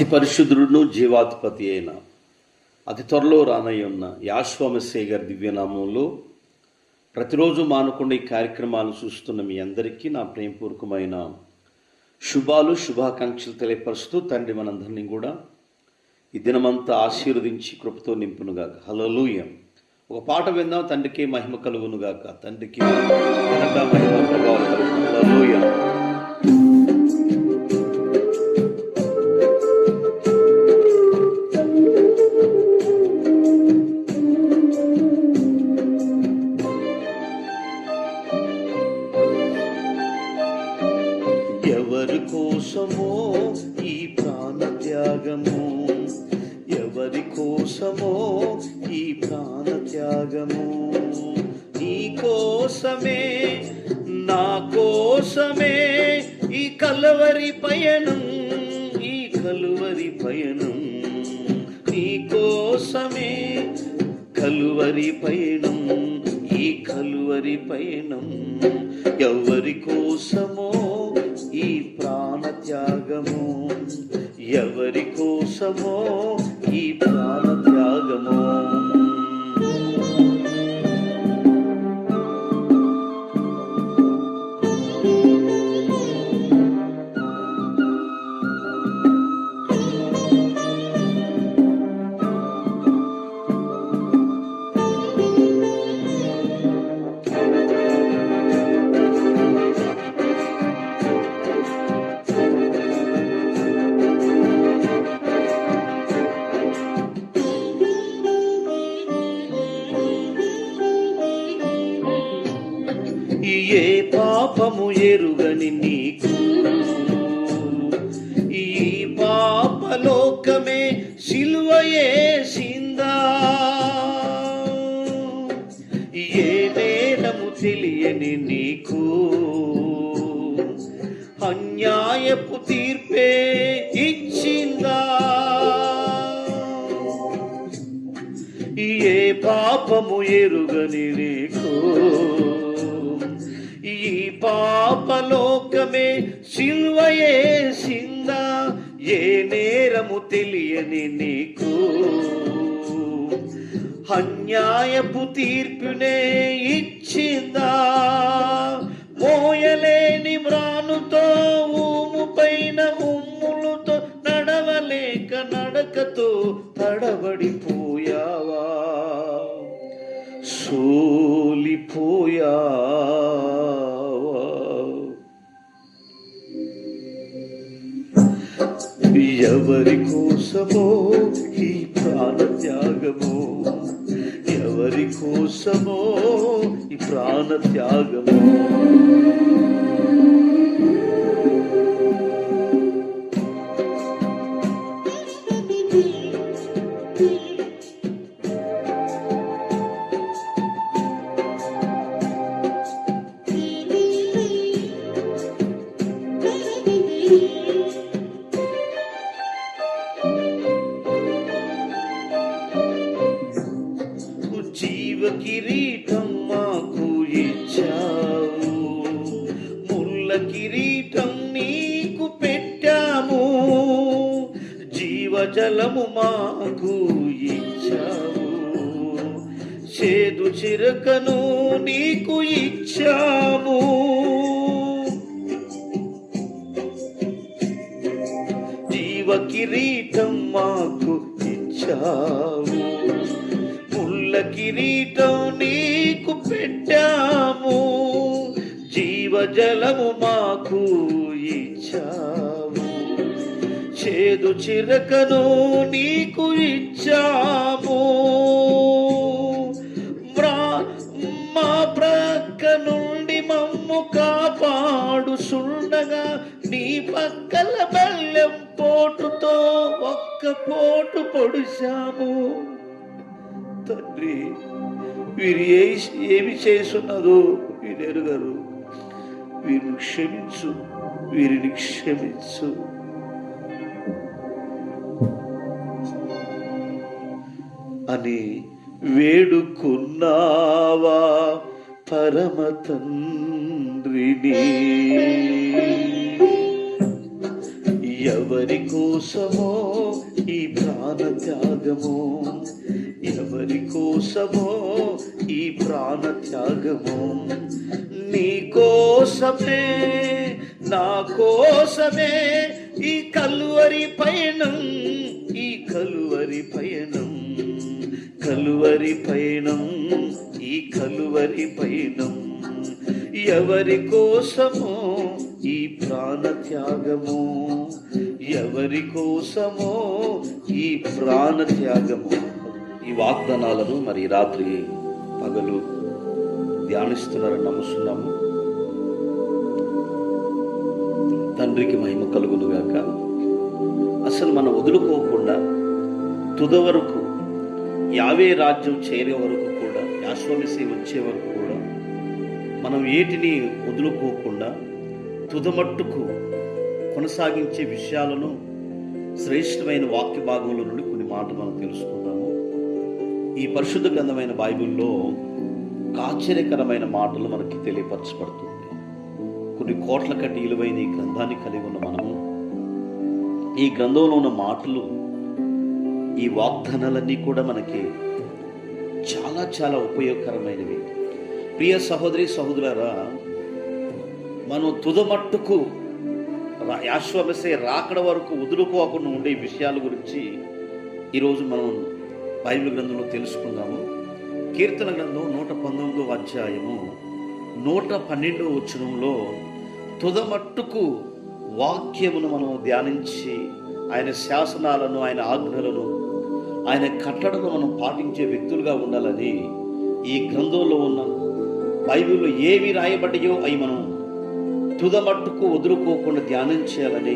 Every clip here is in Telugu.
అతి పరిశుద్ధుడును జీవాధిపతి అయిన అతి త్వరలో రానయ్యున్న యాషువ మెస్సీయ గారి దివ్యనామంలో ప్రతిరోజు మానకుండా ఈ కార్యక్రమాలు చూస్తున్న మీ అందరికీ నా ప్రేమపూర్వకమైన శుభాకాంక్షలు తెలియపరుస్తూ తండ్రి మనందరినీ కూడా ఈ దినమంతా ఆశీర్వదించి కృపతో నింపునుగాక. హల్లెలూయా. ఒక పాట విందాం. తండ్రికి మహిమ కలుగునుగాక. తండ్రికి ఘనత మహిమ ప్రభావాలు కలుగును. హల్లెలూయా. ఎవరి కోసమో ఈ ప్రాణ త్యాగము, ఎవరి కోసమో ఈ ప్రాణ త్యాగము, నీ కోసమే నా కోసమే ఈ కలువరి పయనం, ఈ కలువరి పయనం, నీ కోసమే కలువరి పయనం, ఈ కలువరి పయనం. ఎవరి కోసమో ఈ ప్రాణ త్యాగము, ఎవరి కోసమో ఈ ప్రాణ త్యాగము. ఏ పాపము ఎరుగని నీకు ఈ పాపలోకమే సిలువ యేసిందా, ఏ నేరము తెలియని నీకు అన్యాయపు తీర్పే ఇచ్చిందా, ఏ పాపము ఎరుగని నీకు ఈ పాపలోకమే సిలువ యేసిందా, ఏ నేరము తెలియని నీకు అన్యాయపు తీర్పునే ఇచ్చిందా, మోయలేని మ్రానుతో ఊము పైన ఉమ్ములతో నడవలేక నడకతో తడబడిపోయావా, సోలిపోయావా. ఎవరి కోసమో ఈ ప్రాణ త్యాగము, ఎవరి కోసమో ఈ ప్రాణ త్యాగము. జీవ కిరీటం మాకు ఇచ్చావు, ముళ్ళ కిరీటం నీకు పెట్టాము, జీవజలము మాకు ఇచ్చావు, చేదు చిరకను నీకు ఇచ్చాము, జీవ కిరీటం మాకు ఇచ్చావు, కిరీటం నీకు పెట్టాము, జీవజలము మాకు ఇచ్చాము, చేదు చిరకను నీకు ఇచ్చాము, మా ప్రక్క నుండి మమ్ము కాపాడు సుండగా నీ పక్కల బల్లెం పోటుతో ఒక్క పోటు పొడిశాము. తండ్రి, వీరు ఏమి చేస్తున్నదో వీరు ఎరుగరు, వీరిని క్షమించు, వీరిని క్షమించు అని వేడుకున్నావా పరమ తండ్రిని. ఎవరి కోసమో ఈ ప్రాణ త్యాగము, ఎవరి కోసమో ఈ ప్రాణ త్యాగము, నీ కోసమే నా కోసమే ఈ కలువరి పయనం, ఈ కలువరి పయనం, కలువరి పయనం, ఈ కలువరి పయనం. ఎవరి కోసమో ఈ ప్రాణ త్యాగము, ఎవరి కోసమో ఈ ప్రాణ త్యాగము. ఈ వాగ్దానాలను మరి రాత్రి పగలు ధ్యానిస్తున్నారని నమ్ముతున్నాము. తండ్రికి మహిమ కలుగును గాక. అసలు మనం వదులుకోకుండా తుద వరకు, యావే రాజ్యం చేరే వరకు కూడా, యాశ్వమిసి వచ్చే వరకు కూడా మనం ఏటిని వదులుకోకుండా తుదమట్టుకు కొనసాగించే విషయాలను శ్రేష్టమైన వాక్య భాగంలో నుండి కొన్ని మాటలు మనం తెలుసుకుందాము. ఈ పరిశుద్ధ గ్రంథమైన బైబిల్లో ఒక ఆశ్చర్యకరమైన మాటలు మనకి తెలియపరచబడుతుంది. కొన్ని కోట్ల కట్టి విలువైన ఈ గ్రంథాన్ని కలిగి ఉన్న మనము ఈ గ్రంథంలో ఉన్న మాటలు, ఈ వాగ్దానాలన్నీ కూడా మనకి చాలా చాలా ఉపయోగకరమైనవి. ప్రియ సహోదరి సహోదరులారా, మనం తుదమట్టుకు యాశ్వమసే రాకడ వరకు వదులుకోకుండా ఉండే విషయాల గురించి ఈరోజు మనం బైబిల్ గ్రంథంలో తెలుసుకుందాము. కీర్తన గ్రంథం 119వ అధ్యాయము 112వ వచనంలో తుదమట్టుకు వాక్యమును మనం ధ్యానించి ఆయన శాసనాలను, ఆయన ఆజ్ఞలను, ఆయన కట్టడను మనం పాటించే వ్యక్తులుగా ఉండాలని ఈ గ్రంథంలో ఉన్న బైబిల్లో ఏవి రాయబడ్డాయో అవి మనం తుదమట్టుకు వదులుకోకుండా ధ్యానం చేయాలని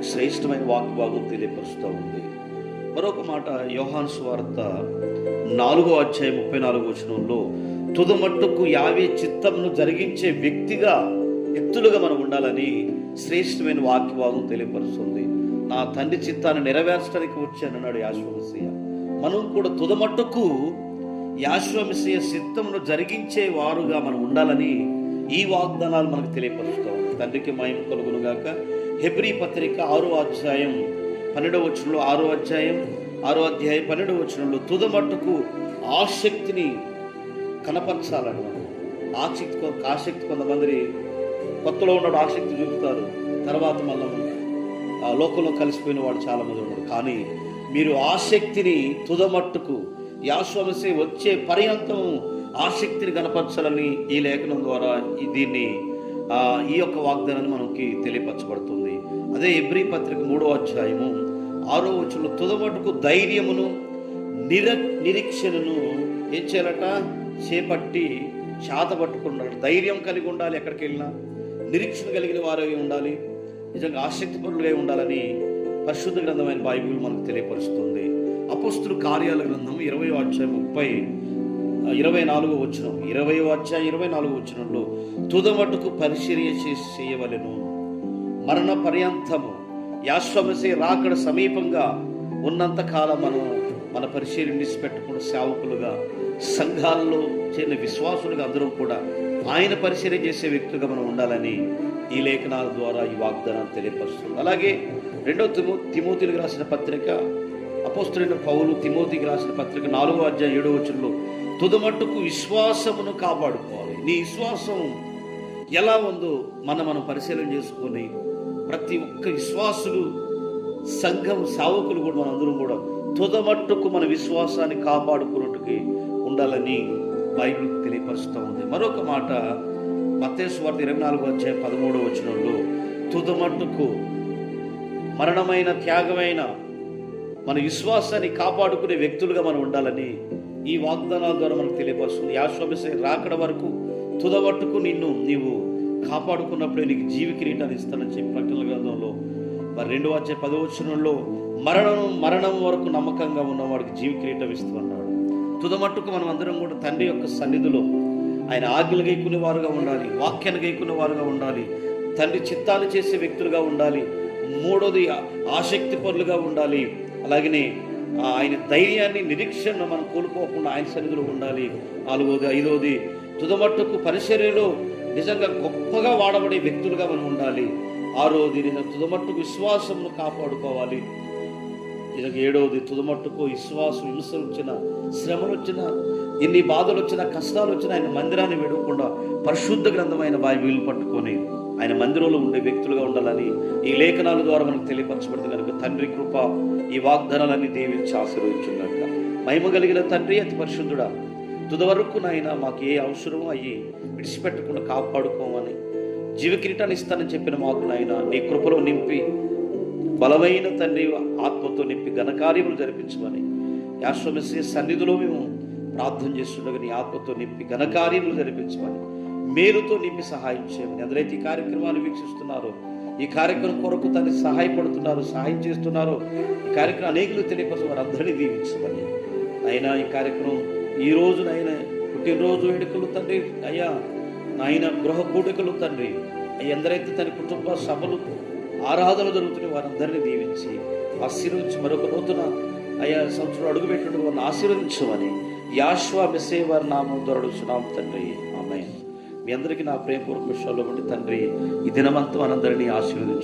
శ్రేష్టమైన వాక్యభాగం తెలియపరుస్తూ ఉంది. మరొక మాట యోహాను సువార్త 4వ అధ్యాయం 34వ వచనంలో తుదమట్టుకు యావే చిత్తమును జరిగించే వ్యక్తిగా, ఎత్తులుగా మనం ఉండాలని శ్రేష్టమైన వాక్యభాగం తెలియపరుస్తుంది. నా తండ్రి చిత్తాన్ని నెరవేర్చడానికి వచ్చానన్నాడు యాశ్వమసీయ. మనం కూడా తుదమట్టుకు యాశ్వమసీయ చిత్తమును జరిగించే వారుగా మనం ఉండాలని ఈ వాగ్దానాలు మనకు తెలియపరుస్తాం. తండ్రికి మహిమ కలుగును గాక. హెబ్రీ పత్రిక 6వ అధ్యాయం 12వ వచనంలో, 6వ అధ్యాయం 12వ వచనంలో తుదమట్టుకు ఆసక్తిని కనపరచాలని, ఆసక్తి కొంతమంది కొత్తలో ఉన్నాడు ఆసక్తి చూపుతారు, తర్వాత మళ్ళీ లోకంలో కలిసిపోయిన వాడు చాలా మంది ఉన్నారు. కానీ మీరు ఆసక్తిని తుదమట్టుకు యాశ్వమసే వచ్చే పర్యంతం ఆసక్తిని కనపరచాలని ఈ లేఖనం ద్వారా ఈ యొక్క వాగ్దానాన్ని మనకి తెలియపరచబడుతుంది. అదే హెబ్రీ పత్రిక 3వ అధ్యాయము 6వ వచనంలో తుదమట్టుకు ధైర్యమును నిరీక్షణను ఏం చేయాలట? చేపట్టి చేతపట్టుకున్నాడు. ధైర్యం కలిగి ఉండాలి, ఎక్కడికి వెళ్ళినా నిరీక్షణ కలిగిన వారై ఉండాలి, నిజంగా ఆసక్తి పరులుగా ఉండాలని పరిశుద్ధ గ్రంథమైన బైబిల్ మనకు తెలియపరుస్తుంది. అపోస్తుల కార్యాల గ్రంథం 20వ అధ్యాయం 24వ వచనం, 20వ అధ్యాయం 24వ వచనంలో తుదమట్టుకు పరిచర్య చేయవలెను, మరణ పర్యంతము యాశ్వమసే రాకడ సమీపంగా ఉన్నంత కాలం మనం మన పరిచర్య నిలిచిపెట్టకుండా సేవకులుగా, సంఘాల్లో చేరిన విశ్వాసులుగా అందరం కూడా ఆయన పరిచర్య చేసే వ్యక్తులుగా మనం ఉండాలని ఈ లేఖనాల ద్వారా ఈ వాగ్దానాన్ని తెలియపరుస్తుంది. అలాగే 2వ తిమోతికి రాసిన పత్రిక, అపోస్తలుడైన పౌలు తిమోతికి రాసిన పత్రిక 4వ అధ్యాయం 7వ వచనంలో తుదమట్టుకు విశ్వాసమును కాపాడుకోవాలి. నీ విశ్వాసం ఎలా ఉందో మనం పరిశీలన చేసుకొని ప్రతి ఒక్క విశ్వాసులు, సంఘం సేవకులు కూడా మనందరం కూడా తుదమట్టుకు మన విశ్వాసాన్ని కాపాడుకున్నట్టుకి ఉండాలని బైబిల్ తెలియపరుస్తూ ఉంది. మరొక మాట మత్తయి సువార్త 24వ అధ్యాయం 13వ వచనంలో తుదమట్టుకు మరణమైన, త్యాగమైన మన విశ్వాసాన్ని కాపాడుకునే వ్యక్తులుగా మనం ఉండాలని ఈ వాగ్దానాల ద్వారా మనకు తెలియపరుస్తుంది. యాశ్వమసే రాకడ వరకు తుదమట్టుకు నీవు కాపాడుకున్నప్పుడే నీకు జీవ కిరీటాన్ని ఇస్తానని చెప్పి ప్రకటనల గ్రంథంలో 2వ అధ్యాయం 10వ వచనంలో మరణం వరకు నమ్మకంగా ఉన్నవాడికి జీవ కిరీటం ఇస్తున్నాడు. తుదమట్టుకు మనం అందరం కూడా తండ్రి యొక్క సన్నిధిలో ఆయన ఆజ్ఞలు గైకునే వారుగా ఉండాలి, వాక్యాన్ని గైకునే వారుగా ఉండాలి, తండ్రి చిత్తాన్ని చేసే వ్యక్తులుగా ఉండాలి. 3వది ఆసక్తి పరులుగా ఉండాలి. అలాగనే ఆయన ధైర్యాన్ని, నిరీక్షణ మనం కోల్పోకుండా ఆయన సన్నిధిలో ఉండాలి. 4వది 5వది తుదమట్టుకు పరిచర్యలో నిజంగా గొప్పగా వాడబడే వ్యక్తులుగా మనం ఉండాలి. ఆరోది తుదమట్టుకు విశ్వాసమును కాపాడుకోవాలి. ఏడవది తుదమట్టుకు విశ్వాసం, హింసలు వచ్చిన, శ్రమలు వచ్చిన, ఎన్ని బాధలు వచ్చినా, కష్టాలు వచ్చినా ఆయన మందిరాన్ని విడవకుండా పరిశుద్ధ గ్రంథమైన బైబిల్ పట్టుకొని ఆయన మందిరంలో ఉండే వ్యక్తులుగా ఉండాలని ఈ లేఖనాల ద్వారా మనకు తెలియపరచబడింది కనుక తండ్రి కృప ఈ వాగ్దానాలన్నీ దీవించి ఆశీర్వదించుగాక. మహిమ కలిగిన తండ్రి, అతి పరిశుద్ధుడా, తుదవరకు నాయన మాకు ఏ అవసరమో అయ్యి విడిచిపెట్టకుండా కాపాడుకోమని, జీవకిరీటాన్ని ఇస్తానని చెప్పిన మాకు నాయన నీ కృపలో నింపి, బలమైన తండ్రి ఆత్మతో నింపి ఘనకార్యములు జరిపించమని యాశ్వమెస్సీ సన్నిధిలో మేము ప్రార్థన చేస్తుండగా నీ ఆత్మతో నింపి ఘనకార్యములు జరిపించమని, మేలుతో నింపి సహాయం చేయమని, ఎవరైతే ఈ కార్యక్రమాలు వీక్షిస్తున్నారో, ఈ కార్యక్రమం కొరకు తనని సహాయపడుతున్నారు, సహాయం చేస్తున్నారో, ఈ కార్యక్రమం అనేకులు తెలియపరచు వారందరినీ దీవించమని అయినా ఈ కార్యక్రమం ఈ రోజు నాయన పుట్టినరోజు వేడుకలు తండ్రి, అయ్యా నాయన గృహ కూడికలు తండ్రి, ఎందరైతే తన కుటుంబ సభలు ఆరాధనలు జరుగుతున్నాయి వారందరినీ దీవించి ఆశీర్వించి మరొక నూతన అయ్యా సంవత్సరం అడుగుపెట్టిన వారిని ఆశీర్వదించమని యాశ్వా మెస్సే వారి నామం ద్వారా అడుగుతున్నాం తండ్రి. ఆమేన్. మీ అందరికీ నా ప్రేమపూర్వక విషయాల్లో ఉండి తండ్రి ఈ దినమంతా మనందరినీ ఆశీర్వదించు.